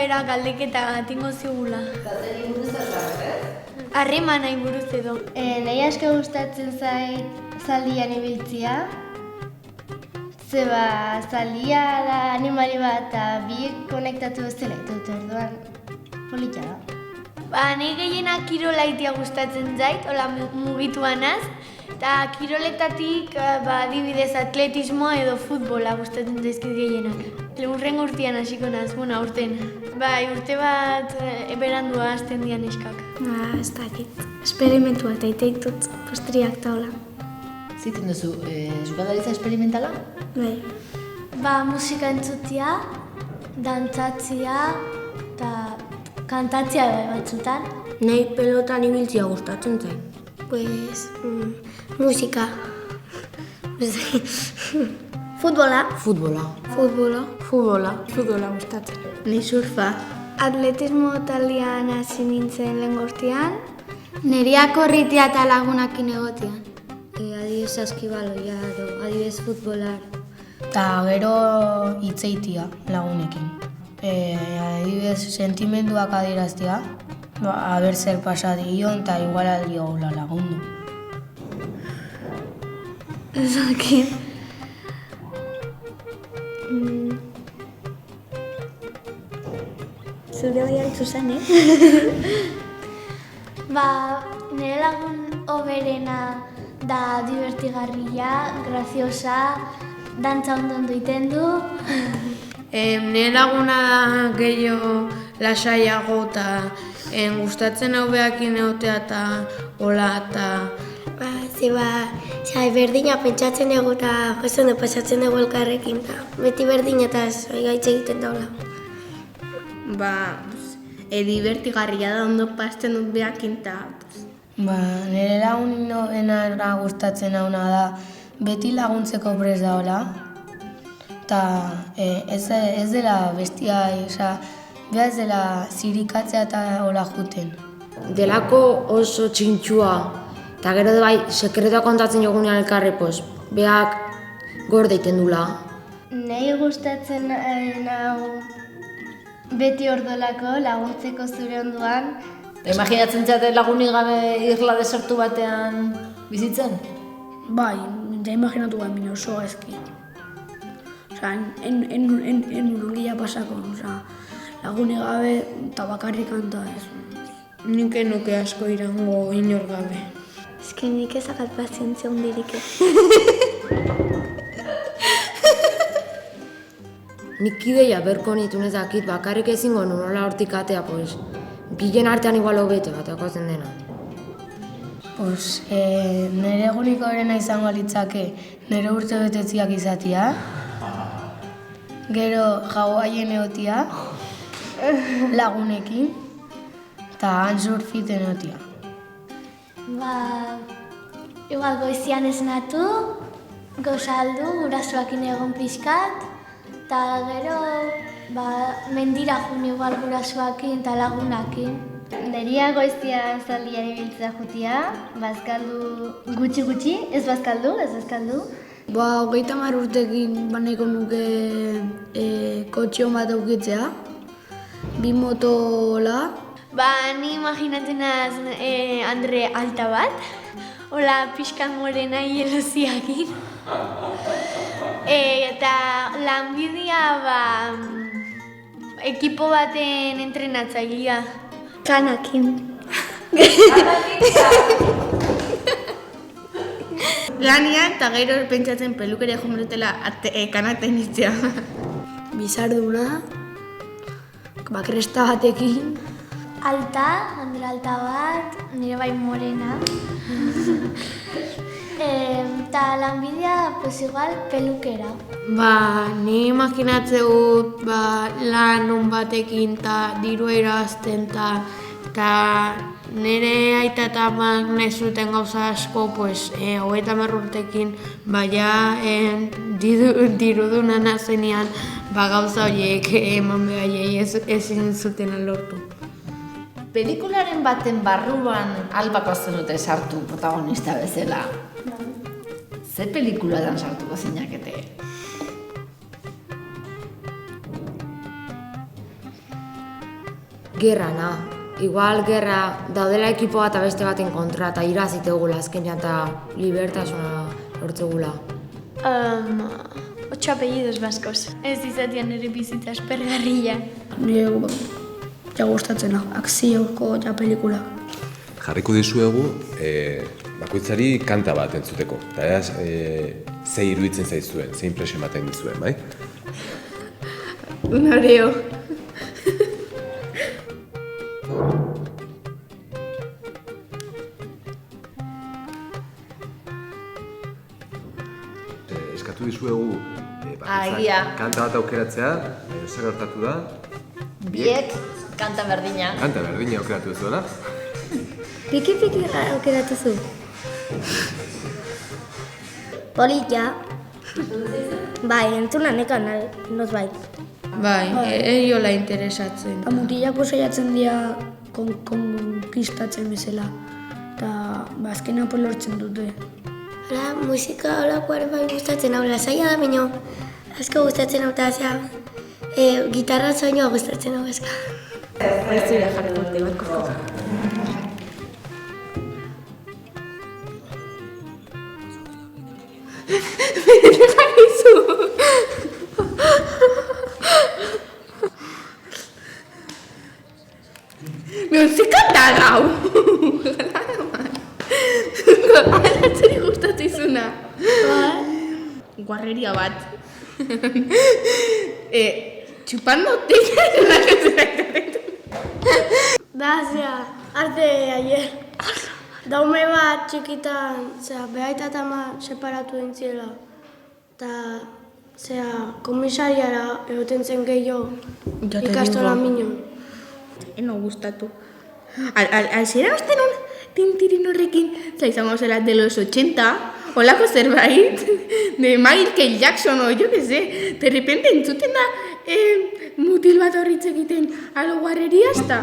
gero galdeketa tingo zigula. Zaten buruz ez? Harremanai buruz edo. Nahi asko gustatzen zait zaldian ibiltzia. Zeba, zaldia da animali bat eta biek konektatu ez dela ditut, orduan polita da. Nahi gehienak kirolaitia gustatzen zait, hola mugituanaz. Eta kiroletatik, adibidez, atletismoa edo futbola gustatzen zaizkit gehienak. Urrengo urtean hasiko naz, aurten. Urte bat berandua hasten dian eskak. Ez dakit, esperimentua eta iteik dut postriak taula. Ziten duzu, zukaldaritza esperimentala? Bai. Musika entzutia, dantzatzia eta kantatzia batzutan. Nahi pelotan ibiltzia gustatzen zain. Musika. Futbola. Futbola gustatzen. Ni surfa. Atletismo taldean hasi nintzen lehen gortean. Neria korritea eta lagunakin egotean. Adibidez saskibaloia edo adibidez futbolar. Ta gero hitzeitia lagunekin. Adibidez sentimenduak adieraztea. Aber zer pasa dion eta igual aldi gaula lagundu. Ezakit. Zure hori altzu zen, Nire lagun hoberena da divertigarria, graziosa, dantza ondo iten du. Nire laguna da gehiago lasaiago eta gustatzen hau behakin egotea eta hola eta... Berdina pentsatzen ego eta ondo pasatzen ego elkarrekin. Beti berdina eta gaitz egiten daula. Divertigarria da ondo pasten dut behakin eta... Nire lagunena gustatzen hauna da beti laguntzeko prest daola. Eta ez dela bestia, beha ez dela zirikatzea eta hola juten. Delako oso txintxua, eta gero da bai, sekretua kontatzen jogunean elkarri, behak gorde iten dula. Nahi gustatzen hau beti ordolako laguntzeko zure onduan. Imaginatzen zate lagunik gabe irla desertu batean bizitzen? Bai, ja imaginatu gamin oso ezki. En urongila pasako, lagunik gabe eta bakarrik kanta ez. Nik enuke asko irango inor gabe. Ezki nik ezakat pazientzia hundirik. Nik ideia berko nitu nezakit bakarrik ezingo nola hortik atea, bilen artean igual hobete bateko zen dena. Nire eguniko horrena izango litzake nire urte betetziak izatea. Gero Hawaien egotia, lagunekin, eta han surfiten egotia. Igual goizian esnatu, gozaldu, gurasoakin egon pixkat, eta gero mendira jun igual gurasoakin eta lagunakin. Neria goiztian zaldian ibiltzea jutia, bazkaldu gutxi, ez bazkaldu. 30 urtekin baneko nuke kotxe bat aukitzea, 2 motola. Ni imaginatzen naz Andre alta bat, hola pixkan morena hieloziakin. Eta lanbidea ekipo baten entrenatzailea. Kanakin. Lania eta gero pentsatzen pelukeria jomenetela kanata initzea. Bizarduna, kresta batekin. Andre alta bat, nire bai morena. Eta lanbidea, igual, pelukera. Ni imaginatzen dut lan on batekin eta dirua irazten eta nire aita eta amak nahi zuten gauza asko, 30 urtekin, diruduna nazenean gauza horiek eman behaiei ezin zuten lortu. Pelikularen baten barruan albako zenute sartu protagonista bezala. Ze pelikulatan sartuko zinakete? gerra, na. Igual gerra daudela ekipo bat beste baten kontra, eta iraziteugula azkenean eta libertasuna lortzegula. 8 apellidos baskos. Ez izatean ere bizitza aspergarria. Nire ja gustatzena, akzioko ja pelikulak. Jarriko dizuegu bakoitzari kanta bat entzuteko. Eta ze iruditzen zaizuen, ze impresio ematen dizuen, bai? Un oreo. Eskatu dizuegu Agia. kanta bat aukeratzea, zer gertatu da? Biek kanta berdina. Kanta berdina aukeratu duzuela. Piki aukeratu zu. Polita. Bai, entzuna nekan, noz bai. Bai, eriola interesatzen. Mutilako saiatzen dira konkistatzen bezala. Eta azkena lortzen dute. Hala, musika holakoaren bai gustatzen hau, lasaia da baino. Asko gustatzen hau eta gitarra soinua gustatzen hau eska. Ez dira jarriko urte bat. Ze kanta gau! Alatzeri gustatu izuna. Guarreria bat. Chupando teñas. Da, arte ayer. Daume bat txikitan, behaita eta ama separatu dintziela. Eta, komisariara egoten zen gehiago ikastola minon. Eno gustatu. Alzera bazten hon tintirin horrekin, izango zela de los 80, holako zerbait, de Michael Jackson o yo que sé, de repente entzuten da mutil bat horritz egiten alo guarreria hasta.